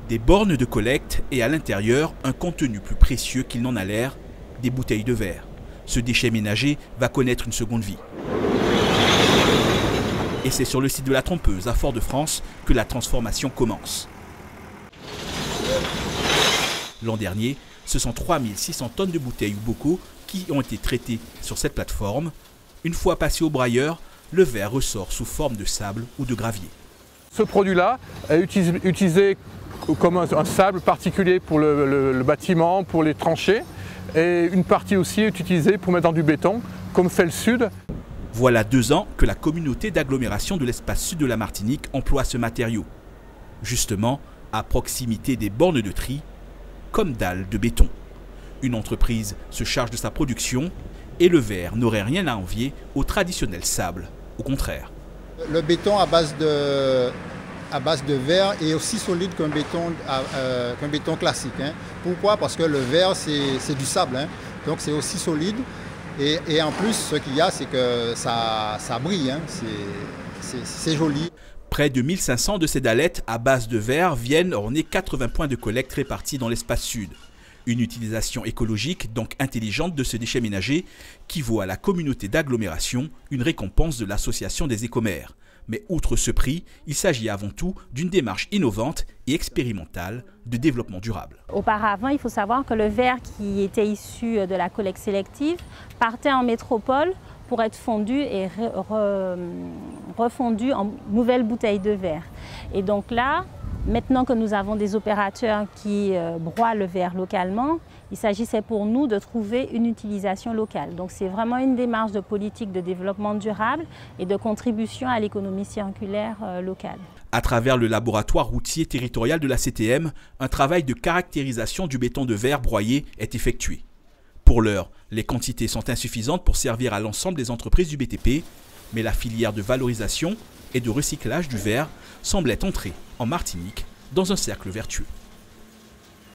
Des bornes de collecte et à l'intérieur, un contenu plus précieux qu'il n'en a l'air, des bouteilles de verre. Ce déchet ménager va connaître une seconde vie. Et c'est sur le site de la Trompeuse à Fort-de-France que la transformation commence. L'an dernier, ce sont 3600 tonnes de bouteilles ou bocaux qui ont été traitées sur cette plateforme. Une fois passé au brailleur, le verre ressort sous forme de sable ou de gravier. Ce produit-là est utilisé comme un sable particulier pour le bâtiment, pour les tranchées, et une partie aussi est utilisée pour mettre dans du béton, comme fait le Sud. Voilà 2 ans que la communauté d'agglomération de l'espace sud de la Martinique emploie ce matériau, justement à proximité des bornes de tri, comme dalles de béton. Une entreprise se charge de sa production et le verre n'aurait rien à envier au traditionnel sable, au contraire. Le béton à base de verre est aussi solide qu'un béton classique. Hein. Pourquoi? Parce que le verre, c'est du sable, hein. Donc c'est aussi solide. Et en plus, ce qu'il y a, c'est que ça brille, hein. C'est joli. Près de 1500 de ces dallettes à base de verre viennent orner 80 points de collecte répartis dans l'espace sud. Une utilisation écologique, donc intelligente de ce déchet ménager, qui vaut à la communauté d'agglomération une récompense de l'association des écomères. Mais outre ce prix, il s'agit avant tout d'une démarche innovante et expérimentale de développement durable. Auparavant, il faut savoir que le verre qui était issu de la collecte sélective partait en métropole pour être fondu et refondu en nouvelles bouteilles de verre. Et donc là, maintenant que nous avons des opérateurs qui broient le verre localement, il s'agissait pour nous de trouver une utilisation locale. Donc c'est vraiment une démarche de politique de développement durable et de contribution à l'économie circulaire locale. À travers le laboratoire routier territorial de la CTM, un travail de caractérisation du béton de verre broyé est effectué. Pour l'heure, les quantités sont insuffisantes pour servir à l'ensemble des entreprises du BTP, mais la filière de valorisation et de recyclage du verre semblait entrer en Martinique dans un cercle vertueux.